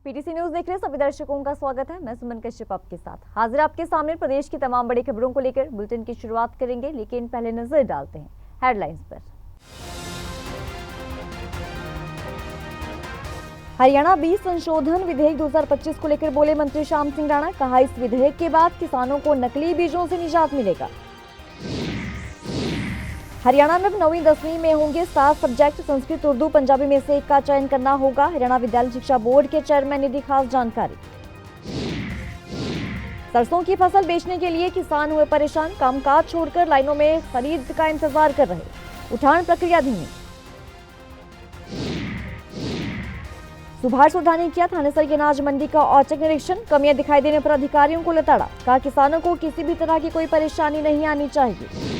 PTC news देख रहे सभी दर्शकों का स्वागत है। मैं सुमन कश्यप आपके साथ हाजिर आपके सामने प्रदेश की तमाम बड़ी खबरों को लेकर बुलेटिन की शुरुआत करेंगे, लेकिन पहले नजर डालते हैं हेडलाइंस पर। हरियाणा बीज संशोधन विधेयक 2025 को लेकर बोले मंत्री श्याम सिंह राणा। कहा, इस विधेयक के बाद किसानों को नकली बीजों से निजात मिलेगा। हरियाणा में अब 9वीं 10वीं में होंगे 7 सब्जेक्ट, संस्कृत, उर्दू, पंजाबी में से एक का चयन करना होगा। हरियाणा विद्यालय शिक्षा बोर्ड के चेयरमैन ने दी खास जानकारी। सरसों की फसल बेचने के लिए किसान हुए परेशान, कामकाज छोड़कर लाइनों में खरीद का इंतजार कर रहे, उठान प्रक्रिया धीमी। सुभाष सोधा ने किया थानेसर की अनाज मंडी का औचक निरीक्षण, कमियां दिखाई देने पर अधिकारियों को लताड़ा। कहा, किसानों को किसी भी तरह की कोई परेशानी नहीं आनी चाहिए।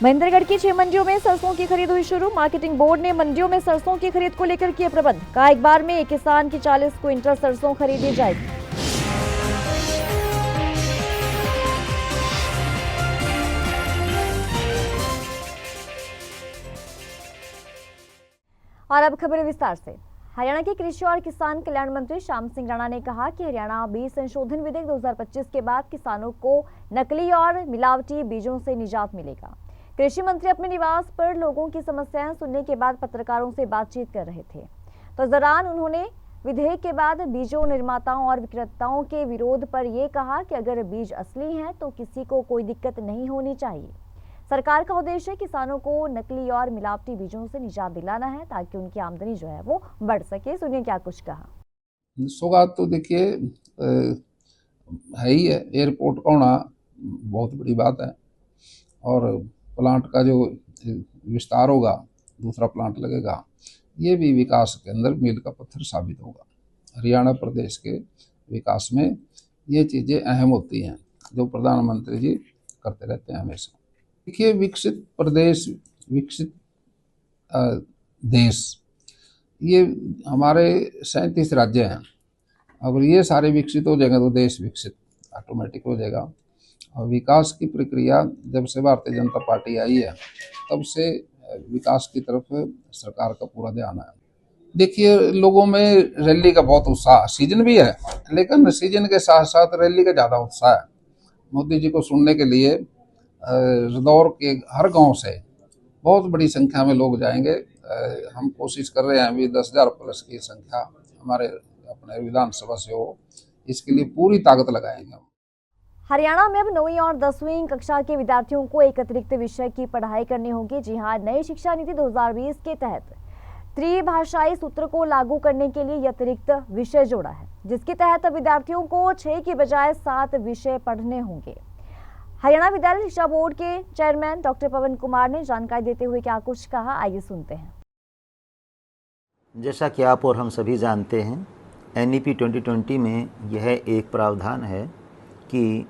महेंद्रगढ़ की 6 मंडियों में सरसों की खरीद हुई शुरू। मार्केटिंग बोर्ड ने मंडियों में सरसों की खरीद को लेकर किए प्रबंध। कहा, एक बार में एक किसान की 40 क्विंटल सरसों खरीदी जाएगी। और अब खबरें विस्तार से। हरियाणा के कृषि और किसान कल्याण मंत्री श्याम सिंह राणा ने कहा कि हरियाणा बीज संशोधन विधेयक 2025 के बाद किसानों को नकली और मिलावटी बीजों से निजात मिलेगा। कृषि मंत्री अपने निवास पर लोगों की समस्याएं सुनने के बाद पत्रकारों से बातचीत कर रहे थे। तो इस दौरान उन्होंने विधेयक के बाद बीजों निर्माताओं और विक्रेताओं के विरोध पर यह कहा कि अगर बीज असली हैं तो किसी को कोई दिक्कत नहीं होनी चाहिए। सरकार का उद्देश्य किसानों को नकली और मिलावटी बीजों से निजात दिलाना है ताकि उनकी आमदनी जो है वो बढ़ सके। सुनिए क्या कुछ कहा। सौगात तो देखिए है ही है, एयरपोर्ट का होना बहुत बड़ी बात है और प्लांट का जो विस्तार होगा, दूसरा प्लांट लगेगा, ये भी विकास के अंदर मील का पत्थर साबित होगा। हरियाणा प्रदेश के विकास में ये चीज़ें अहम होती हैं जो प्रधानमंत्री जी करते रहते हैं हमेशा। देखिए, विकसित प्रदेश, विकसित देश, ये हमारे 37 राज्य हैं। अगर ये सारे विकसित हो जाएंगे तो देश विकसित ऑटोमेटिक हो जाएगा। और विकास की प्रक्रिया जब से भारतीय जनता पार्टी आई है तब से विकास की तरफ सरकार का पूरा ध्यान है। देखिए, लोगों में रैली का बहुत उत्साह, सीजन भी है लेकिन सीजन के साथ साथ रैली का ज़्यादा उत्साह है। मोदी जी को सुनने के लिए रदौर के हर गांव से बहुत बड़ी संख्या में लोग जाएंगे। हम कोशिश कर रहे हैं अभी 10,000 प्लस की संख्या हमारे अपने विधानसभा से हो, इसके लिए पूरी ताकत लगाएंगे हम। हरियाणा में अब 9वीं और 10वीं कक्षा के विद्यार्थियों को एक अतिरिक्त विषय की पढ़ाई करनी होगी। जी हां, नई शिक्षा नीति 2020 के तहत त्रिभाषाई सूत्र को लागू करने के लिए यह अतिरिक्त विषय जोड़ा है, जिसके तहत विद्यार्थियों को 6 की बजाय 7 विषय पढ़ने होंगे। हरियाणा विद्यालय शिक्षा बोर्ड के चेयरमैन डॉक्टर पवन कुमार ने जानकारी देते हुए क्या कुछ कहा, आइए सुनते हैं। जैसा कि आप और हम सभी जानते हैं, NEP 2020 में यह एक प्रावधान है कि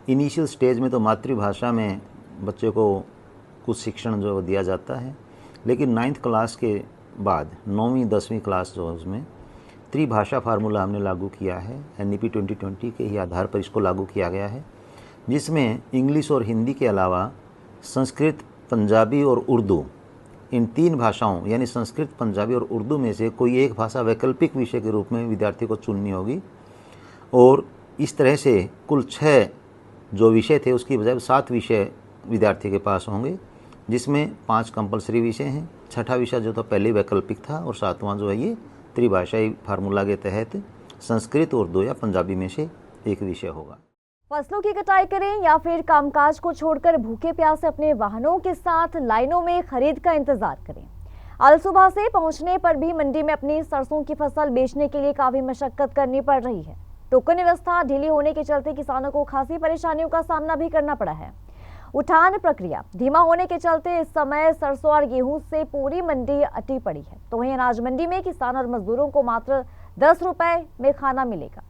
इनिशियल स्टेज में तो मातृभाषा में बच्चे को कुछ शिक्षण जो दिया जाता है, लेकिन 9th क्लास के बाद 9वीं 10वीं क्लास जो है उसमें त्रिभाषा फार्मूला हमने लागू किया है। NEP 2020 के ही आधार पर इसको लागू किया गया है, जिसमें इंग्लिश और हिंदी के अलावा संस्कृत, पंजाबी और उर्दू, इन 3 भाषाओं यानी संस्कृत, पंजाबी और उर्दू में से कोई एक भाषा वैकल्पिक विषय के रूप में विद्यार्थी को चुननी होगी। और इस तरह से कुल 6 जो विषय थे उसकी बजाय 7 विषय विद्यार्थी के पास होंगे, जिसमें 5 कंपलसरी विषय हैं। 6ठा विषय जो था पहले वैकल्पिक था और 7वां जो है ये त्रिभाषाई फार्मूला के तहत संस्कृत, उर्दू या पंजाबी में से एक विषय होगा। फसलों की कटाई करें या फिर कामकाज को छोड़कर भूखे प्यासे अपने वाहनों के साथ लाइनों में खरीद का इंतजार करें। आज सुबह से पहुंचने पर भी मंडी में अपनी सरसों की फसल बेचने के लिए काफी मशक्कत करनी पड़ रही है। टोकन व्यवस्था ढीली होने के चलते किसानों को खासी परेशानियों का सामना भी करना पड़ा है। उठान प्रक्रिया धीमा होने के चलते इस समय सरसों और गेहूं से पूरी मंडी अटी पड़ी है। तो वहीं अनाज मंडी में किसान और मजदूरों को मात्र 10 रुपए में खाना मिलेगा।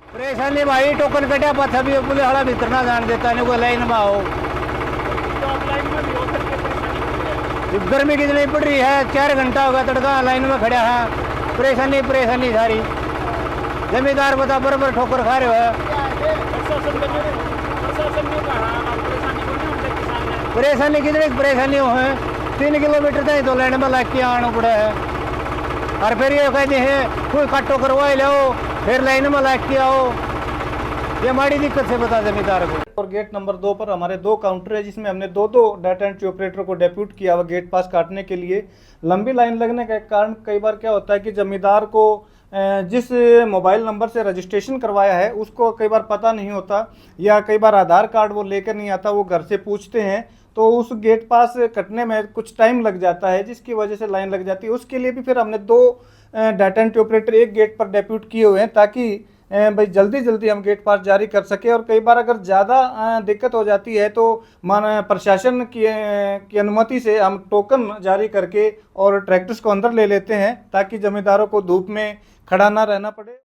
परेशानी भाई, टोकन कटा पत्थर भी पुलिस वाला भीतर ना जान देता, नहीं कोई लाइन में आओ। गर्मी कितनी पड़ रही है, 4 घंटा होगा तड़का लाइन में खड़ा है। परेशानी सारी, जमींदार बता बराबर ठोकर खा रहे हो। परेशानी कितनी परेशानी हो है, 3 किलोमीटर तक तो लाइन में लग के आना पड़ा है। और फिर ये कहते हैं कोई कट्टो करवा लो, फिर लाइन में लाइट किया हो। ये हमारी दिक्कत से बता जमींदार को। और गेट नंबर 2 पर हमारे 2 काउंटर है, जिसमें हमने दो डाटा एंट्री ऑपरेटर को डेप्यूट किया हुआ गेट पास काटने के लिए। लंबी लाइन लगने के कारण कई बार क्या होता है कि जमींदार को जिस मोबाइल नंबर से रजिस्ट्रेशन करवाया है उसको कई बार पता नहीं होता, या कई बार आधार कार्ड वो लेकर नहीं आता, वो घर से पूछते हैं, तो उस गेट पास कटने में कुछ टाइम लग जाता है, जिसकी वजह से लाइन लग जाती है। उसके लिए भी फिर हमने 2 डाटा एंट्री ऑपरेटर एक गेट पर डेप्यूट किए हुए हैं, ताकि भाई जल्दी हम गेट पास जारी कर सके। और कई बार अगर ज़्यादा दिक्कत हो जाती है तो प्रशासन की अनुमति से हम टोकन जारी करके और ट्रैक्टर्स को अंदर ले लेते हैं, ताकि जमींदारों को धूप में खड़ा ना रहना पड़े।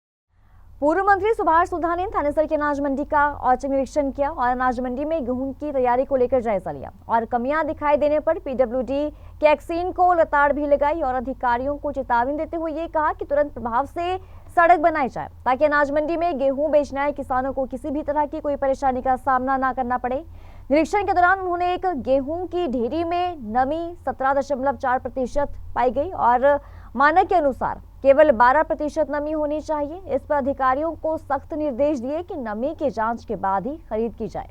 पूर्व मंत्री सुभाष सुधा ने थानेसर की अनाज मंडी का औचक निरीक्षण किया और अनाज मंडी में गेहूं की तैयारी को लेकर जायजा लिया और कमियां दिखाई देने पर पीडब्ल्यूडी के एक्सीन को लताड़ भी लगाई और अधिकारियों को चेतावनी देते हुए ये कहा कि तुरंत प्रभाव से सड़क बनाई जाए, ताकि अनाज मंडी में गेहूं बेचने आए किसानों को किसी भी तरह की कोई परेशानी का सामना न करना पड़े। निरीक्षण के दौरान उन्होंने एक गेहूं की ढेरी में नमी 17.4% पाई गई और मानक के अनुसार केवल 12% नमी होनी चाहिए। इस पर अधिकारियों को सख्त निर्देश दिए कि नमी की जांच के बाद ही खरीद की जाए।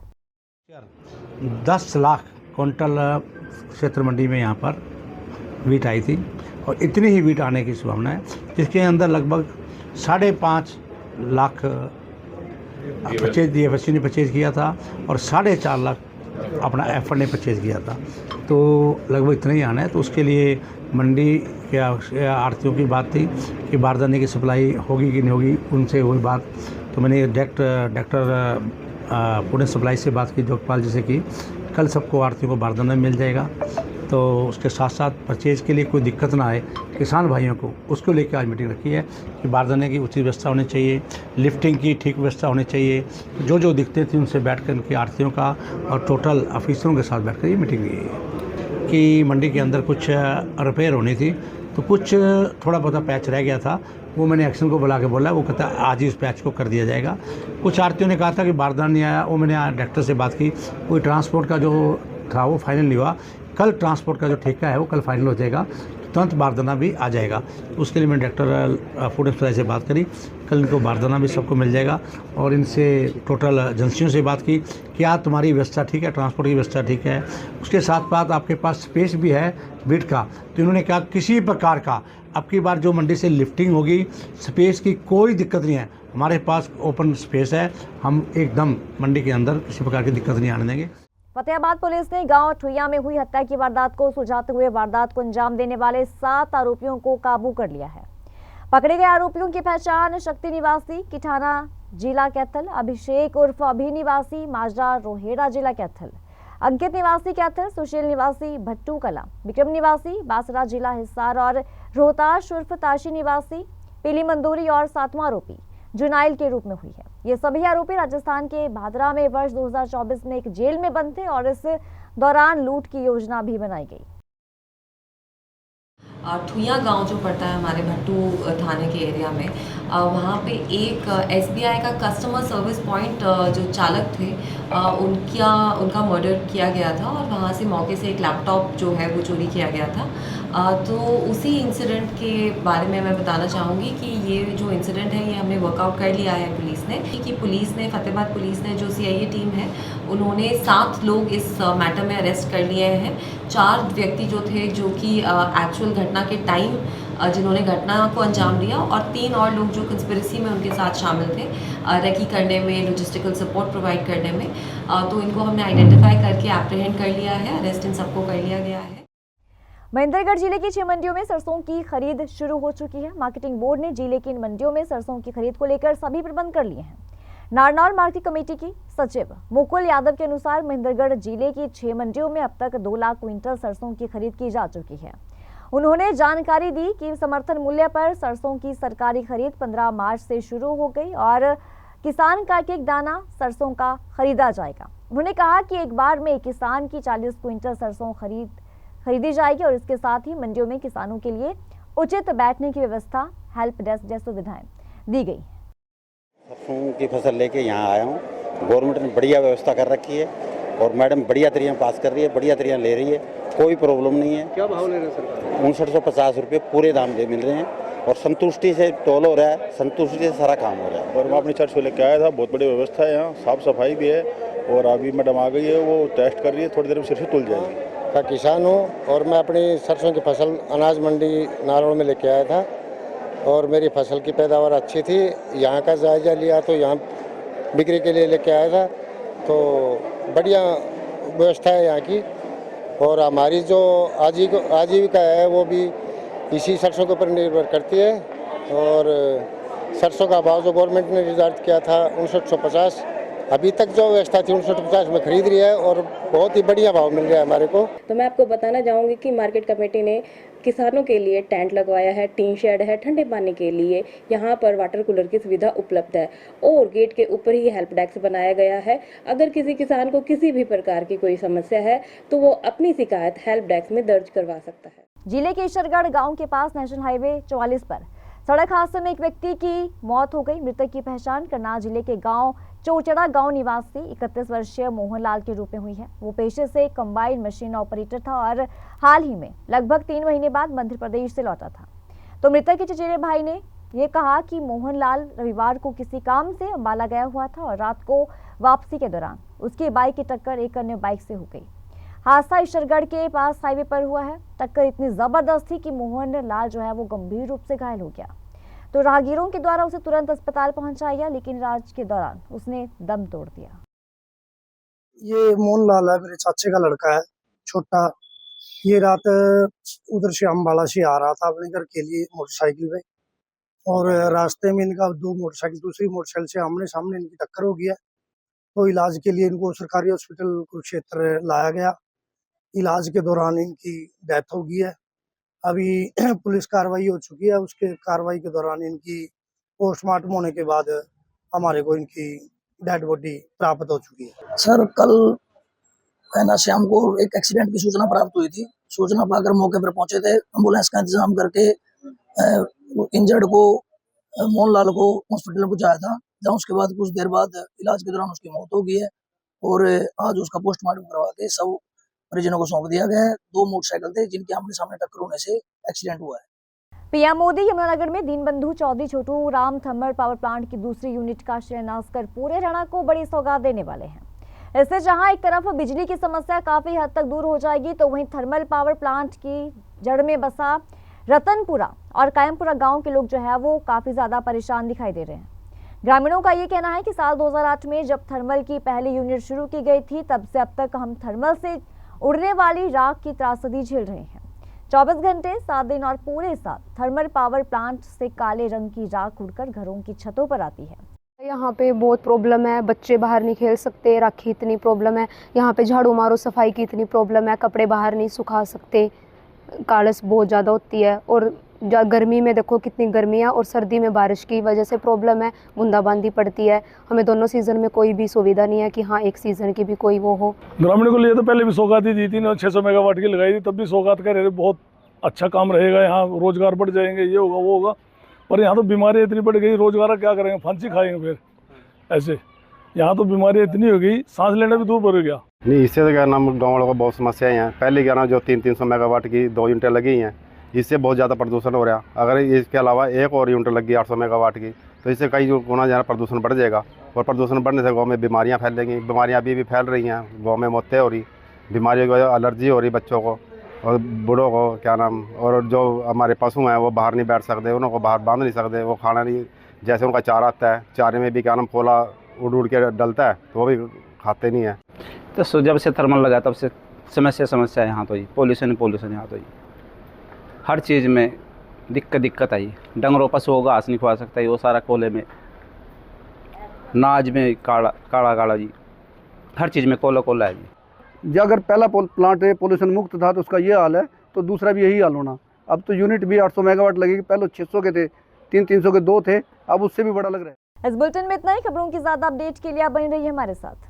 10 लाख क्विंटल क्षेत्र मंडी में यहाँ पर वीट आई थी और इतनी ही वीट आने की संभावना है, जिसके अंदर लगभग 5.5 लाख DFSC ने परचेज किया था और 4.5 लाख अपना एफर्ड ने परचेज किया था, तो लगभग इतना ही आना है। तो उसके लिए मंडी के आड़तियों की बात थी कि बारदाने की सप्लाई होगी कि नहीं होगी, उनसे हुई बात। तो मैंने डायरेक्टर पुणे सप्लाई से बात की जोगपाल जी से की, कल सबको आड़तियों को बारदाना मिल जाएगा। तो उसके साथ साथ परचेज के लिए कोई दिक्कत ना आए किसान भाइयों को, उसको लेकर आज मीटिंग रखी है कि बारदाने की उचित व्यवस्था होनी चाहिए, लिफ्टिंग की ठीक व्यवस्था होनी चाहिए। जो दिक्कतें थी उनसे बैठ कर उनकी आड़तियों का और टोटल ऑफिसरों के साथ बैठ कर ये मीटिंग हुई है कि मंडी के अंदर कुछ रिपेयर होनी थी, तो कुछ थोड़ा बहुत पैच रह गया था, वो मैंने एक्शन को बुला के बोला, वो कहता आज ही उस पैच को कर दिया जाएगा। कुछ आड़तियों ने कहा था कि बारदाना नहीं आया, वो मैंने डायरेक्टर से बात की, कोई ट्रांसपोर्ट का जो था वो फाइनल नहीं हुआ, कल ट्रांसपोर्ट का जो ठेका है वो कल फाइनल हो जाएगा, तुरंत बारदाना भी आ जाएगा। उसके लिए मैंने डायरेक्टर फूड सप्लाई से बात करी, कल इनको बारदाना भी सबको मिल जाएगा। और इनसे टोटल एजेंसियों से बात की, क्या तुम्हारी व्यवस्था ठीक है, ट्रांसपोर्ट की व्यवस्था ठीक है, उसके साथ साथ आपके पास स्पेस भी है वीट का। तो इन्होंने कहा किसी प्रकार का अब की बार जो मंडी से लिफ्टिंग होगी, स्पेस की कोई दिक्कत नहीं है, हमारे पास ओपन स्पेस है, हम एकदम मंडी के अंदर किसी प्रकार की दिक्कत नहीं आने देंगे। फतेहाबाद पुलिस ने गांव ठुइया में हुई हत्या की वारदात को सुलझाते हुए वारदात को अंजाम देने वाले 7 आरोपियों को काबू कर लिया है। पकड़े गए आरोपियों की पहचान शक्ति निवासी किठाना जिला कैथल, अभिषेक उर्फ अभी निवासी माजरा रोहेड़ा जिला कैथल, अंकित निवासी कैथल, सुशील निवासी भट्टू कला, विक्रम निवासी बासरा जिला हिसार और रोहताश उर्फ ताशी निवासी पीली मंदूरी और 7वां आरोपी जुनाइल के रूप में हुई है। ये सभी आरोपी राजस्थान के भादरा में वर्ष 2024 में एक जेल में बंद थे और इस दौरान लूट की योजना भी बनाई गई। ठुइया गांव जो पड़ता है हमारे भट्टू थाने के एरिया में, वहाँ पे एक SBI का कस्टमर सर्विस पॉइंट जो चालक थे उनका मर्डर किया गया था और वहाँ से मौके से एक लैपटॉप जो है वो चोरी किया गया था। तो उसी इंसिडेंट के बारे में मैं बताना चाहूँगी कि ये जो इंसिडेंट है ये हमने वर्कआउट कर लिया है पुलिस ने, कि पुलिस ने फतेहाबाद पुलिस ने जो CIA टीम है उन्होंने 7 लोग इस मैटर में अरेस्ट कर लिए हैं। 4 व्यक्ति जो थे जो कि एक्चुअल घटना के टाइम जिन्होंने घटना को अंजाम दिया और 3 और लोग जो कंस्पिरेसी में उनके साथ शामिल थे रेकी करने में, लॉजिस्टिकल सपोर्ट प्रोवाइड करने में। तो इनको हमने आइडेंटिफाई करके एप्रीहेंड कर लिया है, अरेस्ट इन सबको कर लिया गया है। महेंद्रगढ़ जिले की 6 मंडियों में सरसों की खरीद शुरू हो चुकी है। मार्केटिंग बोर्ड ने जिले की इन मंडियों में सरसों की खरीद को लेकर सभी प्रबंध कर लिए हैं। नारनौल मार्केट कमेटी की सचिव मुकुल यादव के अनुसार महेंद्रगढ़ जिले की 6 मंडियों में अब तक 2 लाख क्विंटल सरसों की खरीद की जा चुकी है। उन्होंने जानकारी दी कि समर्थन मूल्य पर सरसों की सरकारी खरीद 15 मार्च से शुरू हो गई और किसान का एक दाना सरसों का खरीदा जाएगा। उन्होंने कहा कि एक बार में किसान की 40 क्विंटल सरसों खरीदी जाएगी और इसके साथ ही मंडियों में किसानों के लिए उचित बैठने की व्यवस्था, हेल्प डेस्क जैसी सुविधाएं दी गई। सरसों की फसल लेके यहाँ आया हूँ। गवर्नमेंट ने बढ़िया व्यवस्था कर रखी है और मैडम बढ़िया तरियाँ पास कर रही है, बढ़िया तरियाँ ले रही है, कोई प्रॉब्लम नहीं है। क्या भाव ले रहे हैं सरकार? 5950 रुपये पूरे दाम दे मिल रहे हैं। और संतुष्टि से टोल हो रहा है, संतुष्टि से सारा काम हो रहा है। और मैं अपनी चर्च को लेकर आया था, बहुत बड़ी व्यवस्था है यहाँ, साफ सफाई भी है। और अभी मैडम आ गई है, वो टेस्ट कर रही है, थोड़ी देर में सिर से तुल जाएगी। का किसान हूँ और मैं अपनी सरसों की फसल अनाज मंडी नारोल में लेके आया था और मेरी फसल की पैदावार अच्छी थी। यहाँ का जायजा लिया तो यहाँ बिक्री के लिए लेके आया था, तो बढ़िया व्यवस्था है यहाँ की। और हमारी जो आजीविका है वो भी इसी सरसों के ऊपर निर्भर करती है। और सरसों का भाव जो गवर्नमेंट ने निर्धारित किया था 5950, अभी तक जो व्यवस्था थी 5950 में खरीद रही है और बहुत ही बढ़िया भाव मिल रहा है हमारे को। तो मैं आपको बताना चाहूँगी कि मार्केट कमेटी ने किसानों के लिए टेंट लगवाया है, टीन शेड है, ठंडे पानी के लिए यहाँ पर वाटर कूलर की सुविधा उपलब्ध है और गेट के ऊपर ही हेल्प डेस्क बनाया गया है। अगर किसी किसान को किसी भी प्रकार की कोई समस्या है तो वो अपनी शिकायत हेल्प डेस्क में दर्ज करवा सकता है। जिले के ईश्वरगढ़ गांव के पास नेशनल हाईवे 44 पर सड़क हादसे में एक व्यक्ति की मौत हो गई। मृतक की पहचान करनाल जिले के गांव चौचड़ा गांव निवासी 31 वर्षीय मोहनलाल के रूप में हुई है। वो पेशे से कंबाइन मशीन ऑपरेटर था और हाल ही में लगभग 3 महीने बाद मध्य प्रदेश से लौटा था। तो मृतक के चचेरे भाई ने ये कहा कि मोहनलाल रविवार को किसी काम से अंबाला गया हुआ था और रात को वापसी के दौरान उसकी बाइक की टक्कर एक अन्य बाइक से हो गई। हादसा ईश्वरगढ़ के पास हाईवे पर हुआ है। टक्कर इतनी जबरदस्त थी कि मोहनलाल जो है वो गंभीर रूप से घायल हो गया। तो राहगीरों के द्वारा उसे तुरंत अस्पताल पहुंचाया, लेकिन इलाज के दौरान उसने दम तोड़ दिया। ये मोहनलाल है, मेरे चाचे का लड़का है छोटा। ये रात उधर से अंबाला से आ रहा था अपने घर के लिए मोटरसाइकिल पे और रास्ते में इनका दूसरी मोटरसाइकिल से आमने सामने इनकी टक्कर हो गई है। तो इलाज के लिए इनको सरकारी हॉस्पिटल कुरुक्षेत्र लाया गया। इलाज के दौरान इनकी डेथ हो गई है। अभी पुलिस कार्रवाई हो चुकी है। उसके कार्रवाई के दौरान इनकी पोस्टमार्टम होने के बाद हमारे को इनकी डेड बॉडी प्राप्त हो चुकी है। सर, कल ना शाम को एक एक्सीडेंट की सूचना प्राप्त हुई थी। सूचना पाकर मौके पर पहुंचे थे। एम्बुलेंस का इंतजाम करके इंजर्ड को मोहनलाल को हॉस्पिटल में पहुंचाया था, जहाँ उसके बाद कुछ देर बाद इलाज के दौरान उसकी मौत हो गई है और आज उसका पोस्टमार्टम करवा के सब परिजनों को सौंप दिया गया है। 2 मोटरसाइकिल थे जिनके आमने सामने टक्कर होने से एक्सीडेंट हुआ है। पीएम मोदी यमुनानगर में Deenbandhu Chaudhary Chhotu Ram thermal power plant की दूसरी यूनिट का शिलान्यास कर पूरे हरियाणा को बड़ी सौगात देने वाले हैं। इससे जहां एक तरफ बिजली की समस्या काफी हद तक दूर हो जाएगी, तो वहीं थर्मल पावर प्लांट की जड़ में बसा रतनपुरा और कायमपुरा गांव के लोग जो है वो काफी ज्यादा परेशान दिखाई दे रहे हैं। ग्रामीणों का ये कहना है कि साल 2008 में जब थर्मल की पहली यूनिट शुरू की गई थी, तब से अब तक हम थर्मल से उड़ने वाली राख की त्रासदी झेल रहे हैं। 24 घंटे 7 दिन और पूरे साल थर्मल पावर प्लांट से काले रंग की राख उड़कर घरों की छतों पर आती है। यहाँ पे बहुत प्रॉब्लम है, बच्चे बाहर नहीं खेल सकते, राखी इतनी प्रॉब्लम है। यहाँ पे झाड़ू मारो सफाई की इतनी प्रॉब्लम है, कपड़े बाहर नहीं सुखा सकते, कालस बहुत ज़्यादा होती है। और गर्मी में देखो कितनी गर्मी है और सर्दी में बारिश की वजह से प्रॉब्लम है, बूंदाबांदी पड़ती है। हमें दोनों सीज़न में कोई भी सुविधा नहीं है कि हाँ एक सीज़न की भी कोई वो हो। ग्रामीण को लिए तो पहले भी सौगात ही दी थी ना, 600 मेगावाट की लगाई थी, तब भी सौगात कर रहे थे बहुत अच्छा काम रहेगा, यहाँ रोजगार बढ़ जाएंगे, ये होगा वो होगा। पर यहाँ तो बीमारियाँ इतनी बढ़ गई, रोजगार क्या करेंगे, फांसी खाएंगे फिर ऐसे। यहाँ तो बीमारियाँ इतनी हो गई, सांस लेना भी दूर पड़ गया। नहीं, इससे तो क्या नाम गाँव वालों को बहुत समस्याएं हैं। पहले क्या ना जो 300 मेगावाट की 2 यूनिटें लगी हैं, इससे बहुत ज़्यादा प्रदूषण हो रहा। अगर इसके अलावा एक और यूनिट लग गई 800 मेगावाट की, तो इससे कई गुना ज़्यादा प्रदूषण बढ़ जाएगा और प्रदूषण बढ़ने से गाँव में बीमारियाँ फैलेंगी। बीमारियाँ अभी भी फैल रही हैं, गाँव में मौतें हो रही, बीमारियों की वजह एलर्जी हो रही बच्चों को और बूढ़ों को क्या नाम। और जो हमारे पशु हैं वो बाहर नहीं बैठ सकते, उनको बाहर बांध नहीं सकते, वो खाना नहीं, जैसे उनका चारा आता है, चारे में भी क्या नाम फोला उड़ के डलता है तो वो भी खाते नहीं है। तो जब से थर्मल लगा तब से समस्या यहाँ तो ही पोल्यूशन यहाँ तो ही हर चीज़ में दिक्कत आई। डंगरों पशुओं का घास नहीं खवा सकता, वो सारा कोले में, नाज में काला जी, हर चीज़ में कोला है जी। अगर पहला प्लांट पोल्यूशन मुक्त था तो उसका ये हाल है, तो दूसरा भी यही हाल होना। अब तो यूनिट भी 800 मेगावाट लगेगी, पहले 600 के थे, 300 के 2 थे, अब उससे भी बड़ा लग रहा है। इस बुलेटिन में इतना ही। खबरों की ज्यादा अपडेट के लिए आप बने रहिए हमारे साथ।